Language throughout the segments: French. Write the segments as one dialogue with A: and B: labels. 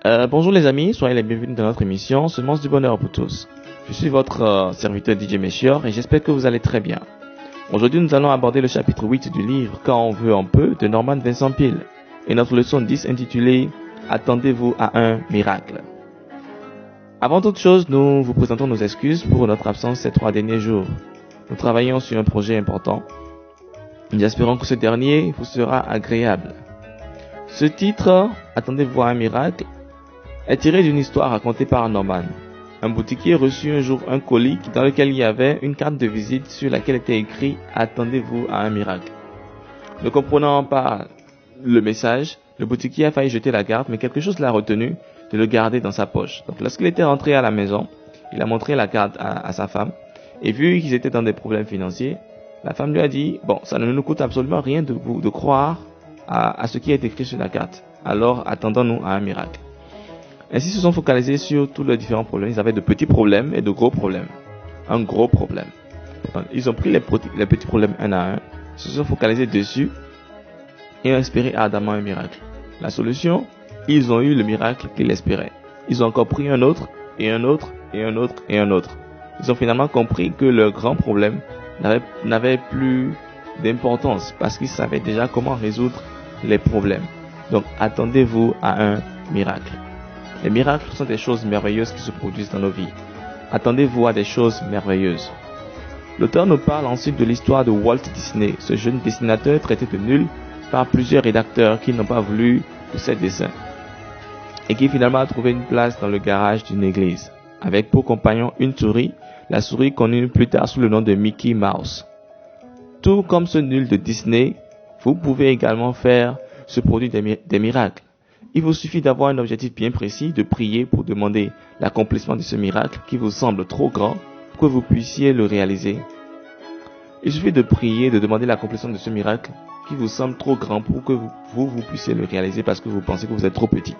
A: Bonjour les amis, soyez les bienvenus dans notre émission Semences du bonheur pour tous. Je suis votre serviteur DJ Mechior et j'espère que vous allez très bien. Aujourd'hui nous allons aborder le chapitre 8 du livre Quand on veut un peu de Norman Vincent Peale et notre leçon 10 intitulée Attendez-vous à un miracle. Avant toute chose, nous vous présentons nos excuses pour notre absence ces 3 derniers jours. Nous travaillons sur un projet important. Nous espérons que ce dernier vous sera agréable. Ce titre, Attendez-vous à un miracle, est tiré d'une histoire racontée par Norman. Un boutiquier reçut un jour un colis dans lequel il y avait une carte de visite sur laquelle était écrit « Attendez-vous à un miracle ». Ne comprenant pas le message, le boutiquier a failli jeter la carte, mais quelque chose l'a retenu de le garder dans sa poche. Donc lorsqu'il était rentré à la maison, il a montré la carte à sa femme, et vu qu'ils étaient dans des problèmes financiers, la femme lui a dit « Bon, ça ne nous coûte absolument rien de croire à ce qui est écrit sur la carte, alors attendons-nous à un miracle ». Ainsi, ils se sont focalisés sur tous les différents problèmes. Ils avaient de petits problèmes et de gros problèmes. Un gros problème. Donc, ils ont pris les petits problèmes un à un, se sont focalisés dessus et ont espéré ardemment un miracle. La solution, ils ont eu le miracle qu'ils espéraient. Ils ont encore pris un autre, et un autre, et un autre, et un autre. Ils ont finalement compris que leur grand problème n'avait plus d'importance parce qu'ils savaient déjà comment résoudre les problèmes. Donc, attendez-vous à un miracle. Les miracles sont des choses merveilleuses qui se produisent dans nos vies. Attendez-vous à des choses merveilleuses. L'auteur nous parle ensuite de l'histoire de Walt Disney, ce jeune dessinateur traité de nul par plusieurs rédacteurs qui n'ont pas voulu de ses dessins et qui finalement a trouvé une place dans le garage d'une église, avec pour compagnon une souris, la souris connue plus tard sous le nom de Mickey Mouse. Tout comme ce nul de Disney, vous pouvez également se produire des miracles. Il vous suffit d'avoir un objectif bien précis, de prier pour demander l'accomplissement de ce miracle qui vous semble trop grand pour que vous puissiez le réaliser. Il suffit de prier, de demander l'accomplissement de ce miracle qui vous semble trop grand pour que vous puissiez le réaliser parce que vous pensez que vous êtes trop petit.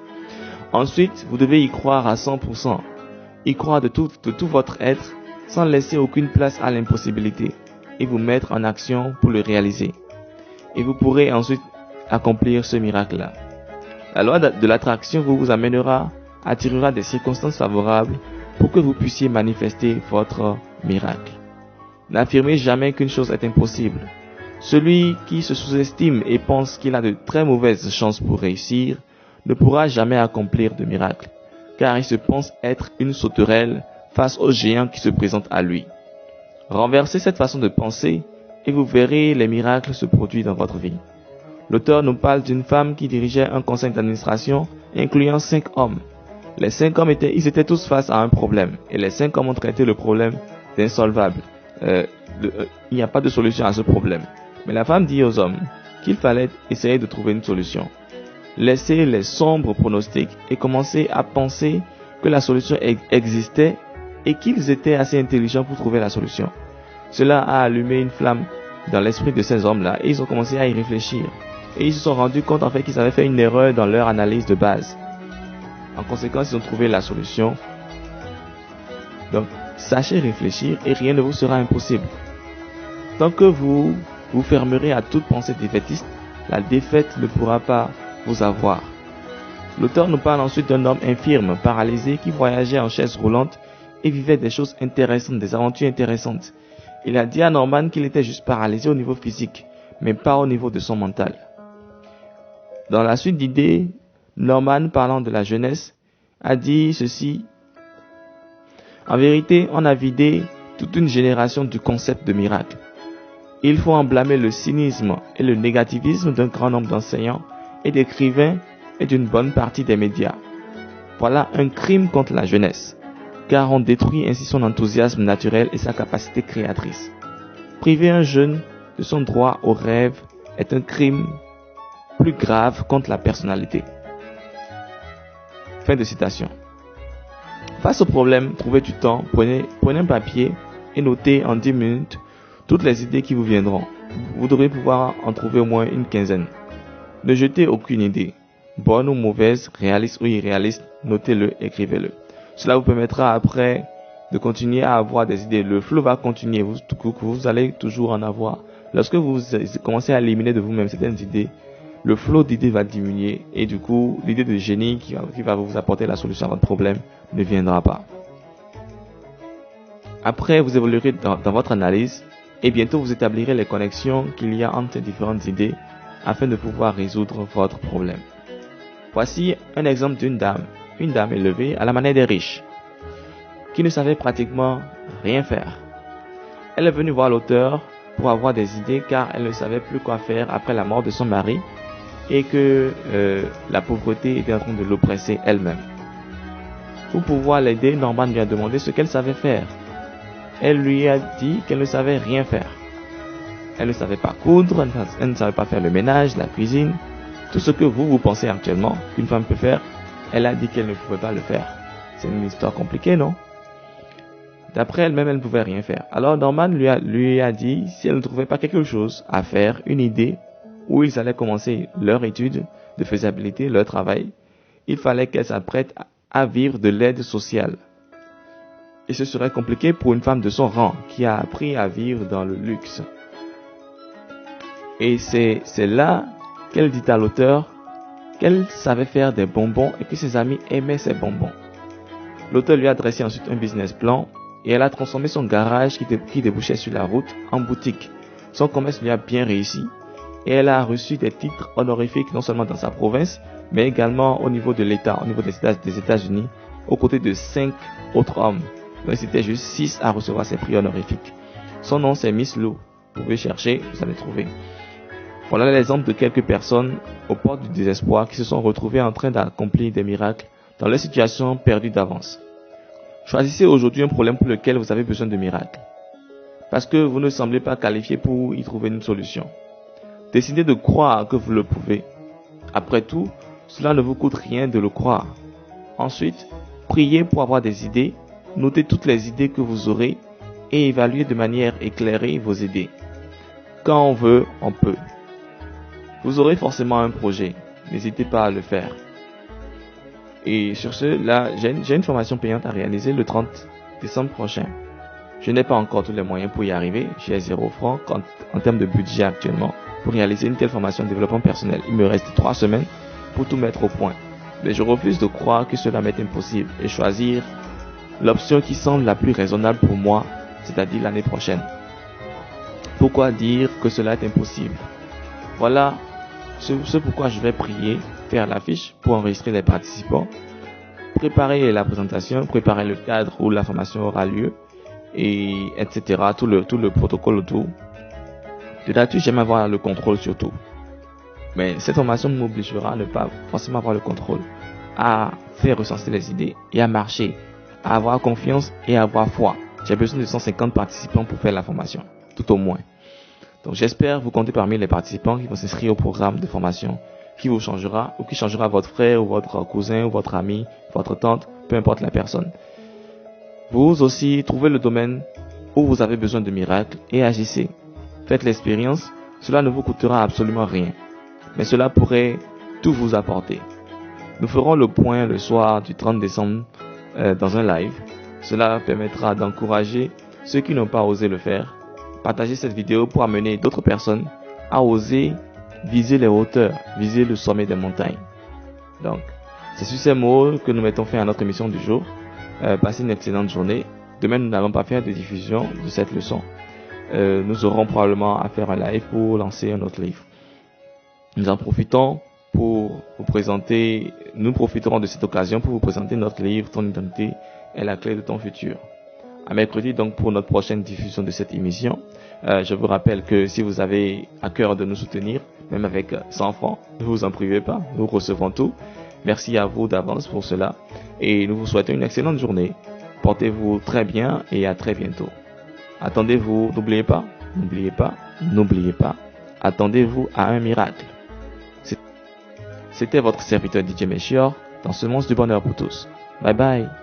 A: Ensuite, vous devez y croire à 100%. Y croire de tout votre être sans laisser aucune place à l'impossibilité et vous mettre en action pour le réaliser. Et vous pourrez ensuite accomplir ce miracle-là. La loi de l'attraction vous attirera des circonstances favorables pour que vous puissiez manifester votre miracle. N'affirmez jamais qu'une chose est impossible. Celui qui se sous-estime et pense qu'il a de très mauvaises chances pour réussir ne pourra jamais accomplir de miracle, car il se pense être une sauterelle face aux géants qui se présentent à lui. Renversez cette façon de penser et vous verrez les miracles se produire dans votre vie. L'auteur nous parle d'une femme qui dirigeait un conseil d'administration incluant 5 hommes. Les 5 hommes étaient tous face à un problème et les 5 hommes ont traité le problème d'insolvable. Il n'y a pas de solution à ce problème. Mais la femme dit aux hommes qu'il fallait essayer de trouver une solution. Laissez les sombres pronostics et commencez à penser que la solution existait et qu'ils étaient assez intelligents pour trouver la solution. Cela a allumé une flamme dans l'esprit de ces hommes-là et ils ont commencé à y réfléchir. Et ils se sont rendus compte en fait qu'ils avaient fait une erreur dans leur analyse de base. En conséquence, ils ont trouvé la solution. Donc, sachez réfléchir et rien ne vous sera impossible. Tant que vous vous fermerez à toute pensée défaitiste, la défaite ne pourra pas vous avoir. L'auteur nous parle ensuite d'un homme infirme, paralysé, qui voyageait en chaise roulante et vivait des choses intéressantes, des aventures intéressantes. Il a dit à Norman qu'il était juste paralysé au niveau physique, mais pas au niveau de son mental. Dans la suite d'idées, Norman, parlant de la jeunesse, a dit ceci. En vérité, on a vidé toute une génération du concept de miracle. Il faut en blâmer le cynisme et le négativisme d'un grand nombre d'enseignants et d'écrivains et d'une bonne partie des médias. Voilà un crime contre la jeunesse, car on détruit ainsi son enthousiasme naturel et sa capacité créatrice. Priver un jeune de son droit au rêve est un crime plus grave contre la personnalité. Fin de citation. Face au problème, trouvez du temps, prenez un papier et notez en 10 minutes toutes les idées qui vous viendront. Vous devrez pouvoir en trouver au moins une quinzaine. Ne jetez aucune idée, bonne ou mauvaise, réaliste ou irréaliste, notez-le, écrivez-le. Cela vous permettra après de continuer à avoir des idées. Le flot va continuer, vous allez toujours en avoir. Lorsque vous commencez à éliminer de vous-même certaines idées, le flot d'idées va diminuer et du coup, l'idée de génie qui va vous apporter la solution à votre problème ne viendra pas. Après, vous évoluerez dans votre analyse et bientôt vous établirez les connexions qu'il y a entre ces différentes idées afin de pouvoir résoudre votre problème. Voici un exemple d'une dame. Une dame élevée à la manière des riches, qui ne savait pratiquement rien faire. Elle est venue voir l'auteur pour avoir des idées car elle ne savait plus quoi faire après la mort de son mari et que la pauvreté était en train de l'oppresser elle-même. Pour pouvoir l'aider, Norman lui a demandé ce qu'elle savait faire. Elle lui a dit qu'elle ne savait rien faire. Elle ne savait pas coudre, elle ne savait pas faire le ménage, la cuisine. Tout ce que vous pensez actuellement qu'une femme peut faire, elle a dit qu'elle ne pouvait pas le faire. C'est une histoire compliquée, non? D'après elle-même, elle ne pouvait rien faire. Alors Norman lui a dit si elle ne trouvait pas quelque chose à faire, une idée, où ils allaient commencer leur étude de faisabilité, leur travail, il fallait qu'elle s'apprête à vivre de l'aide sociale. Et ce serait compliqué pour une femme de son rang qui a appris à vivre dans le luxe. Et c'est là qu'elle dit à l'auteur qu'elle savait faire des bonbons et que ses amis aimaient ces bonbons. L'auteur lui a dressé ensuite un business plan et elle a transformé son garage qui débouchait sur la route en boutique. Son commerce lui a bien réussi et elle a reçu des titres honorifiques non seulement dans sa province mais également au niveau de l'État, au niveau des États-Unis, aux côtés de 5 autres hommes. Donc c'était juste 6 à recevoir ces prix honorifiques. Son nom c'est Miss Lou. Vous pouvez chercher, vous allez trouver. Voilà l'exemple de quelques personnes aux portes du désespoir qui se sont retrouvées en train d'accomplir des miracles dans leur situation perdue d'avance. Choisissez aujourd'hui un problème pour lequel vous avez besoin de miracles, parce que vous ne semblez pas qualifié pour y trouver une solution. Décidez de croire que vous le pouvez. Après tout, cela ne vous coûte rien de le croire. Ensuite, priez pour avoir des idées, notez toutes les idées que vous aurez et évaluez de manière éclairée vos idées. Quand on veut, on peut. Vous aurez forcément un projet, n'hésitez pas à le faire. Et sur ce, là, j'ai une formation payante à réaliser le 30 décembre prochain. Je n'ai pas encore tous les moyens pour y arriver, j'ai 0 francs en termes de budget actuellement. Pour réaliser une telle formation de développement personnel, il me reste 3 semaines pour tout mettre au point. Mais je refuse de croire que cela m'est impossible et choisir l'option qui semble la plus raisonnable pour moi, c'est-à-dire l'année prochaine. Pourquoi dire que cela est impossible? Voilà ce pourquoi je vais prier, faire l'affiche pour enregistrer les participants, préparer la présentation, préparer le cadre où la formation aura lieu, et etc. Tout le protocole autour. De là-dessus, j'aime avoir le contrôle surtout. Mais cette formation m'obligera à ne pas forcément avoir le contrôle, à faire recenser les idées et à marcher, à avoir confiance et à avoir foi. J'ai besoin de 150 participants pour faire la formation, tout au moins. Donc j'espère vous compter parmi les participants qui vont s'inscrire au programme de formation qui vous changera ou qui changera votre frère ou votre cousin ou votre ami, votre tante, peu importe la personne. Vous aussi, trouvez le domaine où vous avez besoin de miracles et agissez. Faites l'expérience, cela ne vous coûtera absolument rien, mais cela pourrait tout vous apporter. Nous ferons le point le soir du 30 décembre dans un live. Cela permettra d'encourager ceux qui n'ont pas osé le faire. Partagez cette vidéo pour amener d'autres personnes à oser viser les hauteurs, viser le sommet des montagnes. Donc, c'est sur ces mots que nous mettons fin à notre émission du jour. Passez une excellente journée. Demain, nous n'allons pas faire de diffusion de cette leçon. Nous aurons probablement à faire un live pour lancer un autre livre. Nous en profitons pour vous présenter, nous profiterons de cette occasion pour vous présenter notre livre Ton identité est la clé de ton futur. À mercredi donc pour notre prochaine diffusion de cette émission. Je vous rappelle que si vous avez à cœur de nous soutenir, même avec 100 francs, ne vous en privez pas, nous recevons tout. Merci à vous d'avance pour cela et nous vous souhaitons une excellente journée. Portez-vous très bien et à très bientôt. Attendez-vous, n'oubliez pas, attendez-vous à un miracle. C'était votre serviteur DJ Melchior dans ce monde du bonheur pour tous. Bye bye.